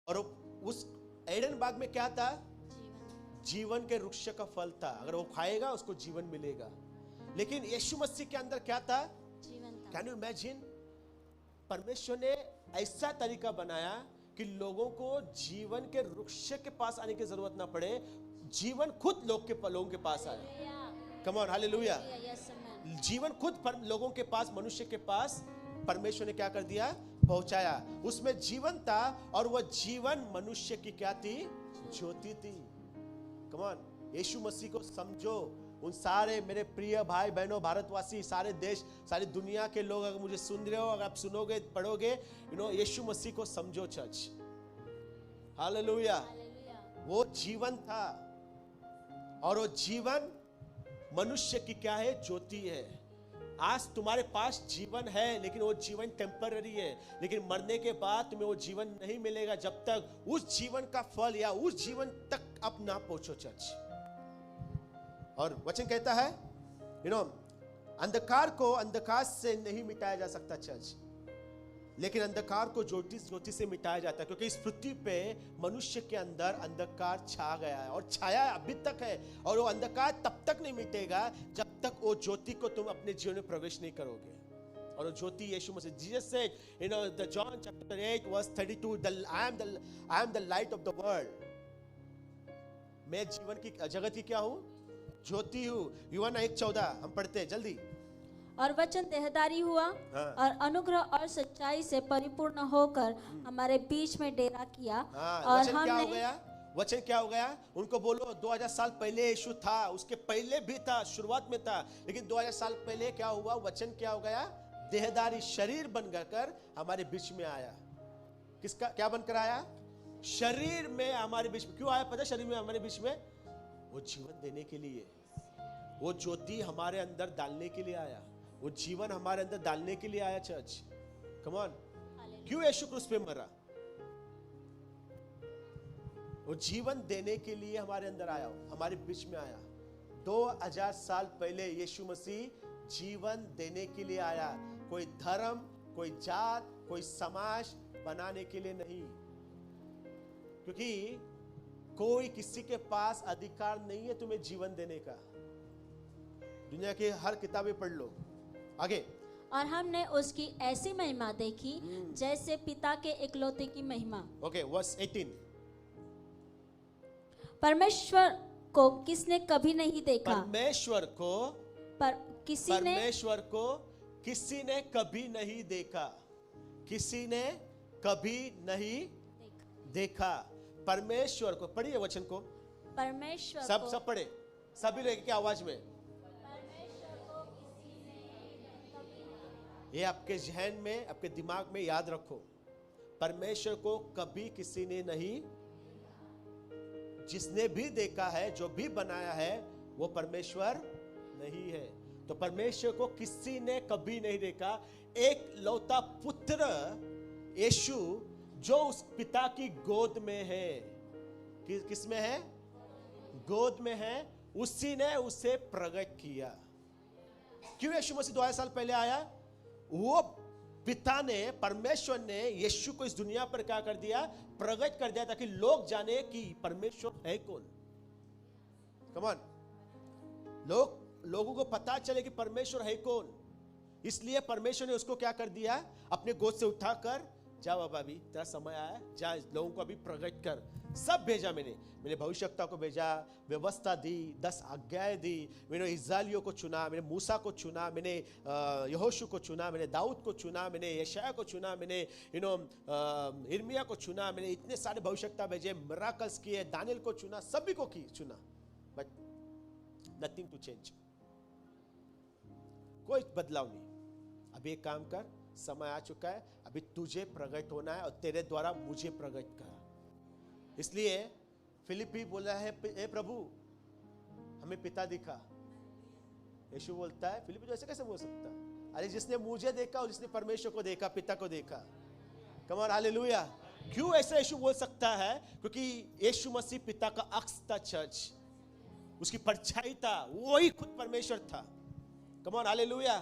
और उस एडन बाग में क्या था? जीवन के वृक्ष का फल था, अगर वो खाएगा उसको जीवन मिलेगा। लेकिन यीशु मसीह के अंदर क्या था? Can you imagine? परमेश्वर ने ऐसा तरीका बनाया कि लोगों को जीवन के वृक्ष के पास आने की जरूरत ना पड़े, जीवन खुद लोगों के पास आया। Come on, hallelujah. जीवन खुद लोगों के पास, मनुष्य के पास परमेश्वर ने क्या कर दिया? पहुंचाया। उसमें जीवन था और वह जीवन मनुष्य की क्या थी? ज्योति थी। कम ऑन, यीशु मसीह को समझो। उन सारे मेरे प्रिय भाई बहनों, भारतवासी, सारे देश, सारी दुनिया के लोग अगर मुझे सुन रहे हो, अगर आप सुनोगे, पढ़ोगे, यीशु मसीह को समझो चर्च। हालेलुया। वो जीवन था और वो जीवन मनुष्य की क्या है? ज्योति है। आज तुम्हारे पास जीवन है, लेकिन वो जीवन टेम्पररी है। लेकिन मरने के बाद तुम्हें वो जीवन नहीं मिलेगा जब तक उस जीवन का फल या उस जीवन तक अब ना पहुंचो चर्च। और वचन कहता है अंधकार को अंधकार से नहीं मिटाया जा सकता चर्च, लेकिन अंधकार को ज्योति से मिटाया जाता है। क्योंकि इस पृथ्वी पे मनुष्य के अंदर अंधकार छा गया है और छाया अभी तक है, और वो अंधकार तब तक नहीं मिटेगा जब तक वो ज्योति को तुम अपने जीवन में प्रवेश नहीं करोगे। और वो ज्योति यीशु मसीह, Jesus said the John chapter 8 verse 32, I am the light of the world. मैं जीवन की जगत की क्या हूँ? ज्योति हूँ। यूहन्ना 1:14 हम पढ़ते हैं जल्दी। और वचन देहधारी हुआ और अनुग्रह और सच्चाई से परिपूर्ण होकर हमारे बीच में डेरा किया। और वचन क्या हो गया? वचन क्या हो गया? उनको बोलो 2000 साल पहले यीशु था, उसके पहले भी था, शुरुआत में था, लेकिन 2000 साल पहले क्या हुआ? वचन क्या हो गया? देहधारी शरीर बनकर हमारे बीच में आया। किसका क्या बनकर आया? शरीर में हमारे बीच में। क्यों आया पता? शरीर में हमारे बीच में वो जीवन देने के लिए, वो ज्योति हमारे अंदर डालने के लिए आया, वो जीवन हमारे अंदर डालने के लिए आया चर्च। Come on. क्यों यीशु क्रूस पे मरा? वो जीवन देने के लिए हमारे अंदर आया, हमारे बीच में आया। 2000 साल पहले यीशु मसीह जीवन देने के लिए आया। कोई धर्म, कोई जात, कोई समाज बनाने के लिए नहीं, क्योंकि कोई किसी के पास अधिकार नहीं है तुम्हें जीवन देने का। दुनिया की हर किताबें पढ़ लो। आगे। और हमने उसकी ऐसी महिमा देखी जैसे पिता के इकलौते की महिमा। Okay, verse 18। परमेश्वर को किसने कभी नहीं देखा। परमेश्वर को किसी ने कभी नहीं देखा। किसी ने कभी नहीं देखा। परमेश्वर को पढ़िए वचन को। परमेश्वर सब पढ़े, सभी लोग की आवाज में। ये आपके जहन में, आपके दिमाग में याद रखो। परमेश्वर को कभी किसी ने नहीं, जिसने भी देखा है, जो भी बनाया है, वो परमेश्वर नहीं है। तो परमेश्वर को किसी ने कभी नहीं देखा। एक लौता पुत्र यीशु जो उस पिता की गोद में है, किस में है? गोद में है, उसी ने उसे प्रकट किया। क्यों यीशु मसीह 2000 साल पहले आया? वो पिता ने, परमेश्वर ने यीशु को इस दुनिया पर क्या कर दिया? प्रकट कर दिया, ताकि लोग जाने कि परमेश्वर है कौन। कम ऑन, लोगों को पता चले कि परमेश्वर है कौन। इसलिए परमेश्वर ने उसको क्या कर दिया? अपने गोद से उठाकर, जा बाबा, अभी तेरा समय आया, जा लोगों को अभी प्रकट कर। सब भेजा मैंने भविष्यवक्ता को भेजा, व्यवस्था दी, 10 आज्ञाएं दी, मैंने इस्राएलियों को चुना, मैंने मूसा को चुना, मैंने यहोशू को चुना, मैंने दाऊद को चुना, मैंने यशाया को चुना, मैंने यिर्मयाह को चुना, मैंने इतने सारे भविष्यवक्ता भेजे, मिराकल्स किए, दानियल को चुना, सभी को चुना, बट नथिंग टू चेंज। कोई बदलाव नहीं। अभी एक काम कर, समय आ चुका है, अभी तुझे प्रकट होना है और तेरे द्वारा मुझे प्रकट कर। इसलिए फिलिप्पी बोला है, ए प्रभु हमें पिता दिखा। यीशु बोलता है, फिलिप्पी तो ऐसे कैसे बोल सकता? अरे जिसने मुझे देखा और जिसने परमेश्वर को देखा, पिता को देखा। Come on, hallelujah. क्यों ऐसे यीशु बोल सकता है? क्योंकि यीशु मसीह पिता का अक्स था चर्च, उसकी परछाई था, वही खुद परमेश्वर था। Come on, hallelujah.